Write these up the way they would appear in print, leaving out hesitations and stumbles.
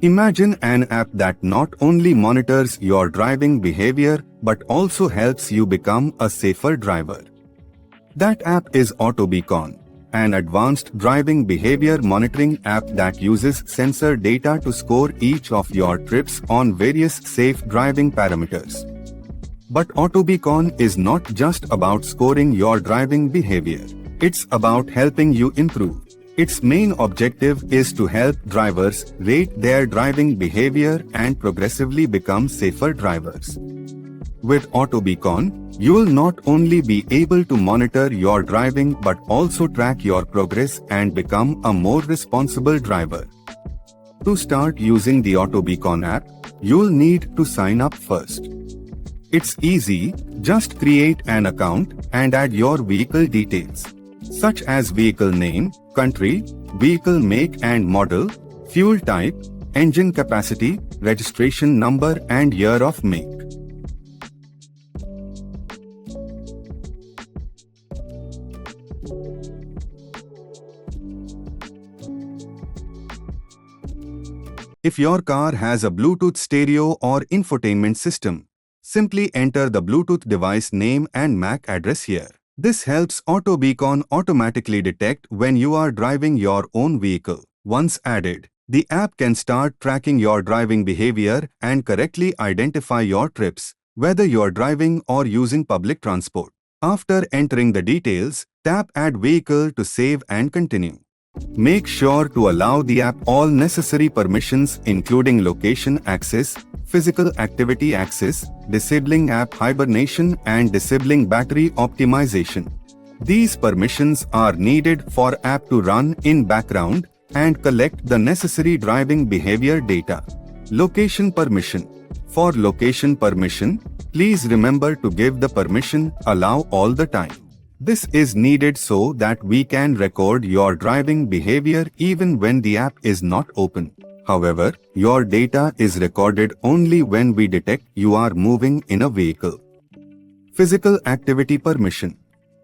Imagine an app that not only monitors your driving behavior but also helps you become a safer driver. That app is AutoBeacon, an advanced driving behavior monitoring app that uses sensor data to score each of your trips on various safe driving parameters. But AutoBeacon is not just about scoring your driving behavior. It's about helping you improve. Its main objective is to help drivers rate their driving behavior and progressively become safer drivers. With AutoBeacon, you will not only be able to monitor your driving but also track your progress and become a more responsible driver. To start using the AutoBeacon app, you'll need to sign up first. It's easy, just create an account and add your vehicle details, such as vehicle name, country, vehicle make and model, fuel type, engine capacity, registration number and year of make. If your car has a Bluetooth stereo or infotainment system, simply enter the Bluetooth device name and MAC address here. This helps AutoBeacon automatically detect when you are driving your own vehicle. Once added, the app can start tracking your driving behavior and correctly identify your trips, whether you're driving or using public transport. After entering the details, tap Add Vehicle to save and continue. Make sure to allow the app all necessary permissions including location access, physical activity access, disabling app hibernation and disabling battery optimization. These permissions are needed for app to run in background and collect the necessary driving behavior data. Location permission. For location permission, please remember to give the permission Allow all the time. This is needed so that we can record your driving behavior even when the app is not open. However, your data is recorded only when we detect you are moving in a vehicle. Physical activity permission.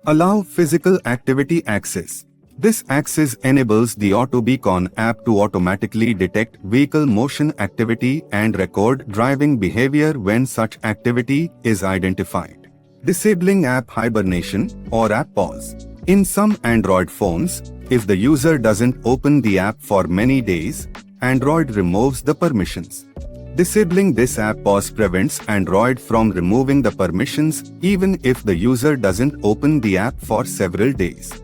Allow physical activity access. This access enables the AutoBeacon app to automatically detect vehicle motion activity and record driving behavior when such activity is identified. Disabling app hibernation or app pause. In some Android phones, if the user doesn't open the app for many days, Android removes the permissions. Disabling this app pause prevents Android from removing the permissions even if the user doesn't open the app for several days.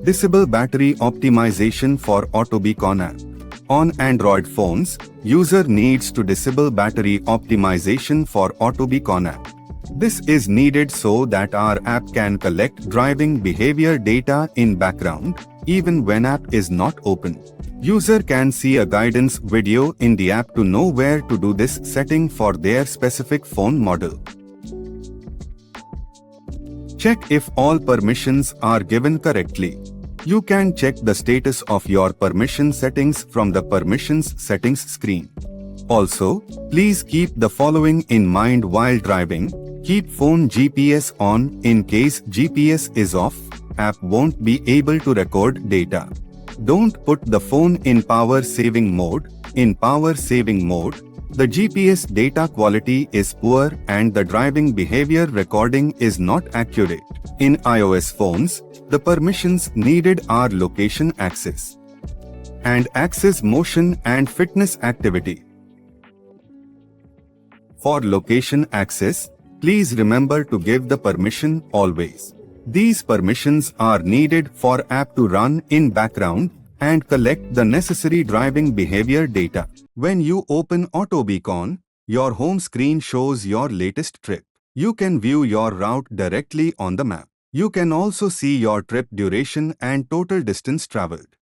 Disable battery optimization for AutoBeacon app. On Android phones, user needs to disable battery optimization for AutoBeacon app. This is needed so that our app can collect driving behavior data in background, even when app is not open. User can see a guidance video in the app to know where to do this setting for their specific phone model. Check if all permissions are given correctly. You can check the status of your permission settings from the Permissions Settings screen. Also, please keep the following in mind while driving. Keep phone GPS on. In case GPS is off, app won't be able to record data. Don't put the phone in power saving mode. In power saving mode, the GPS data quality is poor and the driving behavior recording is not accurate. In iOS phones, the permissions needed are location access and access motion and fitness activity. For location access, please remember to give the permission always. These permissions are needed for app to run in background and collect the necessary driving behavior data. When you open AutoBeacon, your home screen shows your latest trip. You can view your route directly on the map. You can also see your trip duration and total distance traveled.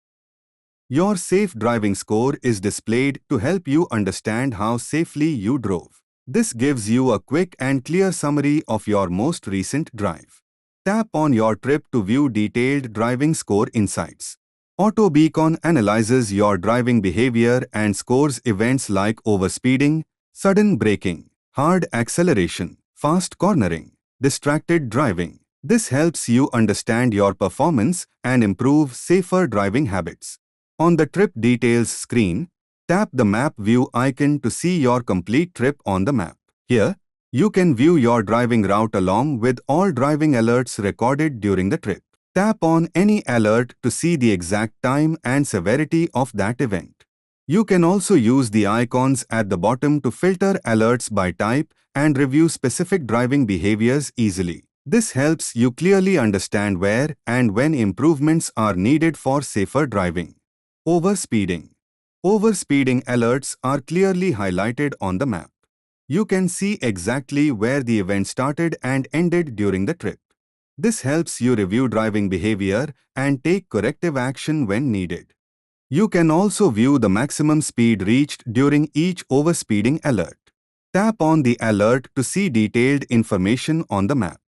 Your safe driving score is displayed to help you understand how safely you drove. This gives you a quick and clear summary of your most recent drive. Tap on your trip to view detailed driving score insights. AutoBeacon analyzes your driving behavior and scores events like overspeeding, sudden braking, hard acceleration, fast cornering, distracted driving. This helps you understand your performance and improve safer driving habits. On the trip details screen, Tap the map view icon to see your complete trip on the map. Here, you can view your driving route along with all driving alerts recorded during the trip. Tap on any alert to see the exact time and severity of that event. You can also use the icons at the bottom to filter alerts by type and review specific driving behaviors easily. This helps you clearly understand where and when improvements are needed for safer driving. Overspeeding. Overspeeding alerts are clearly highlighted on the map. You can see exactly where the event started and ended during the trip. This helps you review driving behavior and take corrective action when needed. You can also view the maximum speed reached during each overspeeding alert. Tap on the alert to see detailed information on the map.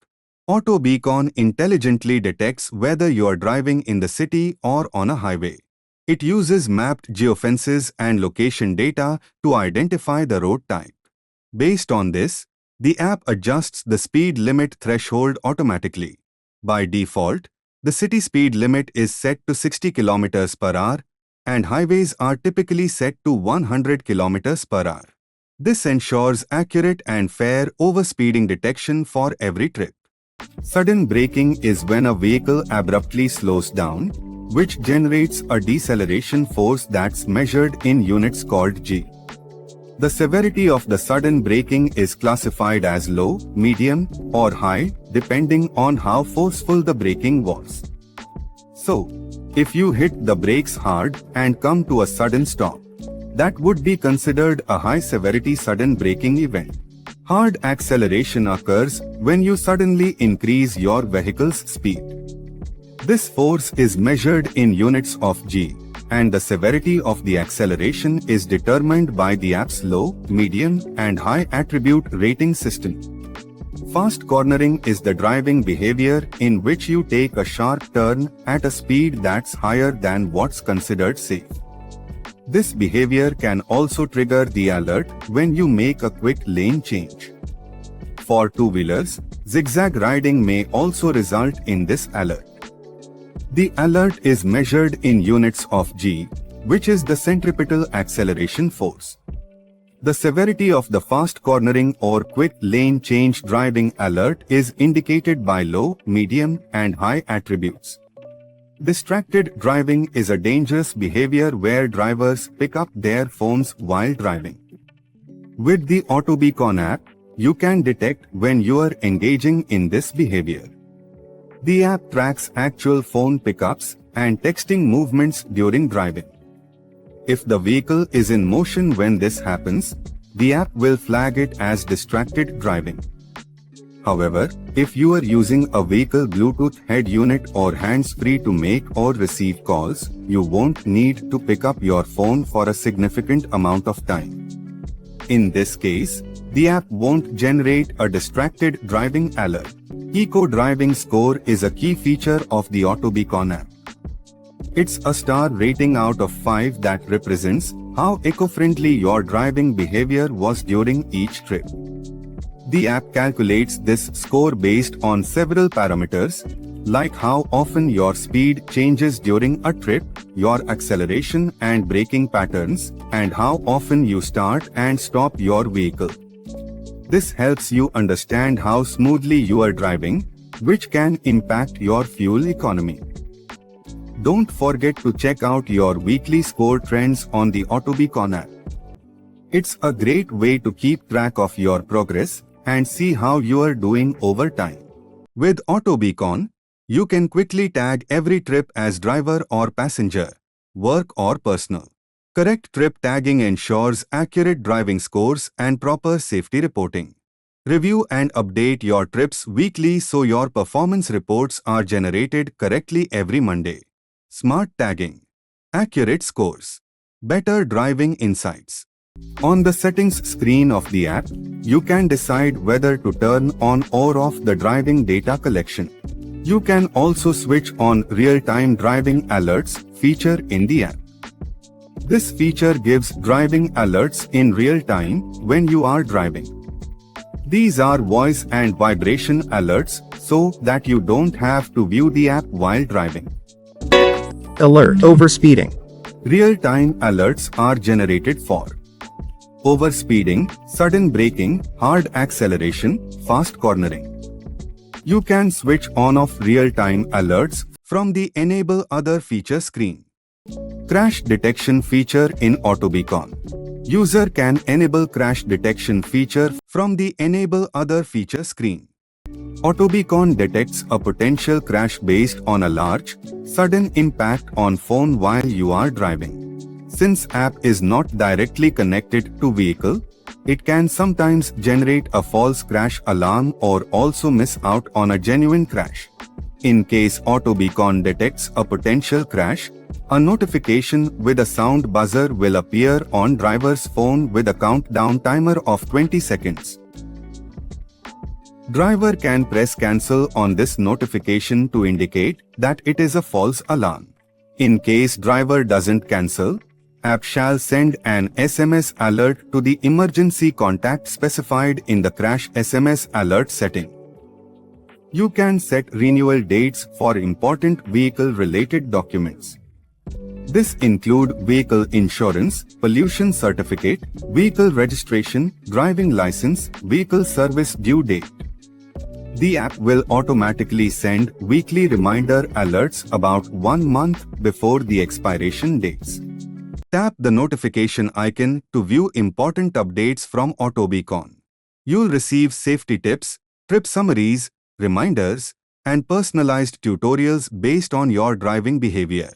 AutoBeacon intelligently detects whether you are driving in the city or on a highway. It uses mapped geofences and location data to identify the road type. Based on this, the app adjusts the speed limit threshold automatically. By default, the city speed limit is set to 60 km per hour, and highways are typically set to 100 km per hour. This ensures accurate and fair overspeeding detection for every trip. Sudden braking is when a vehicle abruptly slows down, which generates a deceleration force that's measured in units called G. The severity of the sudden braking is classified as low, medium, or high, depending on how forceful the braking was. So, if you hit the brakes hard and come to a sudden stop, that would be considered a high-severity sudden braking event. Hard acceleration occurs when you suddenly increase your vehicle's speed. This force is measured in units of G, and the severity of the acceleration is determined by the app's low, medium, and high attribute rating system. Fast cornering is the driving behavior in which you take a sharp turn at a speed that's higher than what's considered safe. This behavior can also trigger the alert when you make a quick lane change. For two-wheelers, zigzag riding may also result in this alert. The alert is measured in units of G, which is the centripetal acceleration force. The severity of the fast cornering or quick lane change driving alert is indicated by low, medium, and high attributes. Distracted driving is a dangerous behavior where drivers pick up their phones while driving. With the AutoBeacon app, you can detect when you are engaging in this behavior. The app tracks actual phone pickups and texting movements during driving. If the vehicle is in motion when this happens, the app will flag it as distracted driving. However, if you are using a vehicle Bluetooth head unit or hands-free to make or receive calls, you won't need to pick up your phone for a significant amount of time. In this case, the app won't generate a distracted driving alert. Eco Driving Score is a key feature of the AutoBeacon app. It's a star rating out of 5 that represents how eco-friendly your driving behavior was during each trip. The app calculates this score based on several parameters, like how often your speed changes during a trip, your acceleration and braking patterns, and how often you start and stop your vehicle. This helps you understand how smoothly you are driving, which can impact your fuel economy. Don't forget to check out your weekly score trends on the AutoBeacon app. It's a great way to keep track of your progress and see how you are doing over time. With AutoBeacon, you can quickly tag every trip as driver or passenger, work or personal. Correct trip tagging ensures accurate driving scores and proper safety reporting. Review and update your trips weekly so your performance reports are generated correctly every Monday. Smart tagging, accurate scores, better driving insights. On the settings screen of the app, you can decide whether to turn on or off the driving data collection. You can also switch on real-time driving alerts feature in the app. This feature gives driving alerts in real time when you are driving. These are voice and vibration alerts so that you don't have to view the app while driving. Alert: overspeeding. Real-time alerts are generated for overspeeding, sudden braking, hard acceleration, fast cornering. You can switch on/off real-time alerts from the Enable Other Feature screen. Crash detection feature in AutoBeacon. User can enable crash detection feature from the Enable Other Feature screen. AutoBeacon detects a potential crash based on a large, sudden impact on phone while you are driving. Since app is not directly connected to vehicle, it can sometimes generate a false crash alarm or also miss out on a genuine crash. In case AutoBeacon detects a potential crash, a notification with a sound buzzer will appear on driver's phone with a countdown timer of 20 seconds. Driver can press cancel on this notification to indicate that it is a false alarm. In case driver doesn't cancel, app shall send an SMS alert to the emergency contact specified in the crash SMS alert setting. You can set renewal dates for important vehicle-related documents. This include vehicle insurance, pollution certificate, vehicle registration, driving license, vehicle service due date. The app will automatically send weekly reminder alerts about 1 month before the expiration dates. Tap the notification icon to view important updates from AutoBeacon. You'll receive safety tips, trip summaries, reminders, and personalized tutorials based on your driving behavior.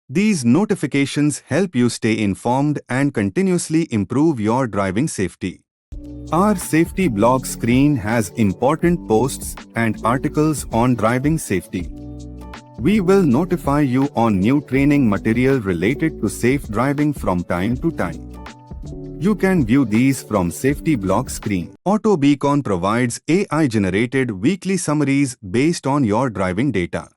These notifications help you stay informed and continuously improve your driving safety. Our safety blog screen has important posts and articles on driving safety. We will notify you on new training material related to safe driving from time to time. You can view these from Safety Blog screen. AutoBeacon provides AI-generated weekly summaries based on your driving data.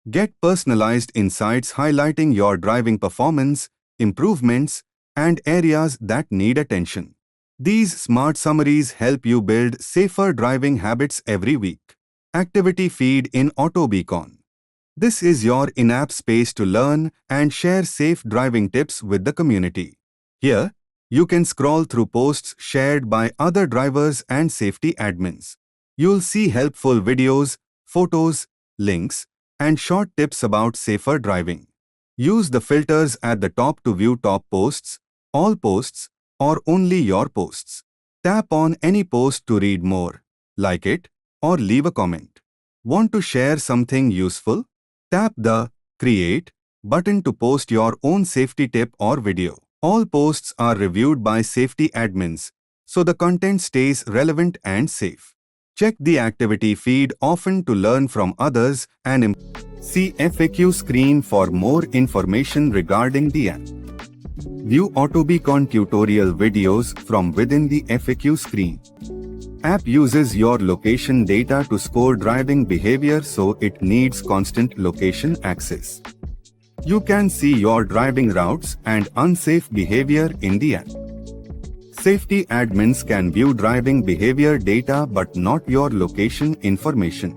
Get personalized insights highlighting your driving performance, improvements, and areas that need attention. These smart summaries help you build safer driving habits every week. Activity feed in AutoBeacon. This is your in-app space to learn and share safe driving tips with the community. Here, you can scroll through posts shared by other drivers and safety admins. You'll see helpful videos, photos, links, and short tips about safer driving. Use the filters at the top to view top posts, all posts, or only your posts. Tap on any post to read more, like it, or leave a comment. Want to share something useful? Tap the Create button to post your own safety tip or video. All posts are reviewed by safety admins, so the content stays relevant and safe. Check the activity feed often to learn from others and see FAQ screen for more information regarding the app. View AutoBeacon tutorial videos from within the FAQ screen. App uses your location data to score driving behavior, so it needs constant location access. You can see your driving routes and unsafe behavior in the app. Safety admins can view driving behavior data but not your location information.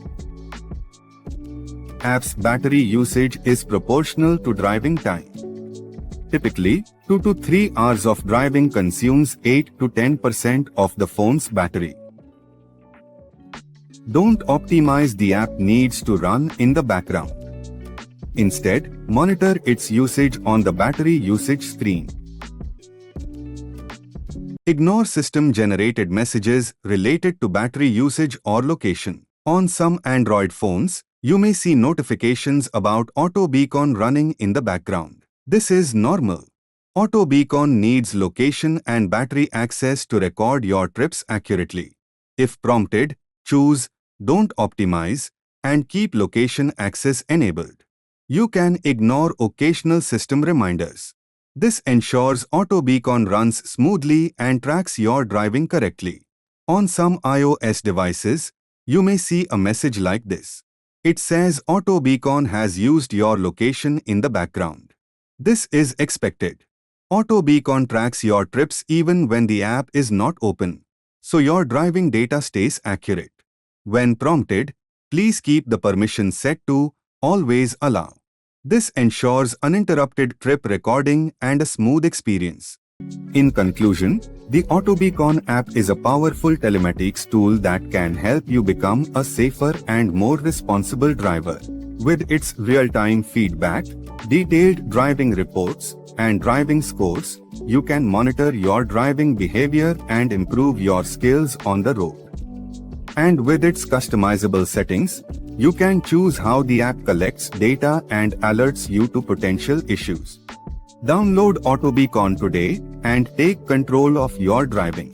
App's battery usage is proportional to driving time. Typically, 2 to 3 hours of driving consumes 8 to 10% of the phone's battery. Don't optimize the app needs to run in the background. Instead, monitor its usage on the battery usage screen. Ignore system-generated messages related to battery usage or location. On some Android phones, you may see notifications about AutoBeacon running in the background. This is normal. AutoBeacon needs location and battery access to record your trips accurately. If prompted, choose Don't Optimize and keep location access enabled. You can ignore occasional system reminders. This ensures AutoBeacon runs smoothly and tracks your driving correctly. On some iOS devices, you may see a message like this. It says AutoBeacon has used your location in the background. This is expected. AutoBeacon tracks your trips even when the app is not open, so your driving data stays accurate. When prompted, please keep the permission set to Always Allow. This ensures uninterrupted trip recording and a smooth experience. In conclusion, the AutoBeacon app is a powerful telematics tool that can help you become a safer and more responsible driver. With its real-time feedback, detailed driving reports, and driving scores, you can monitor your driving behavior and improve your skills on the road. And with its customizable settings, you can choose how the app collects data and alerts you to potential issues. Download AutoBeacon today and take control of your driving.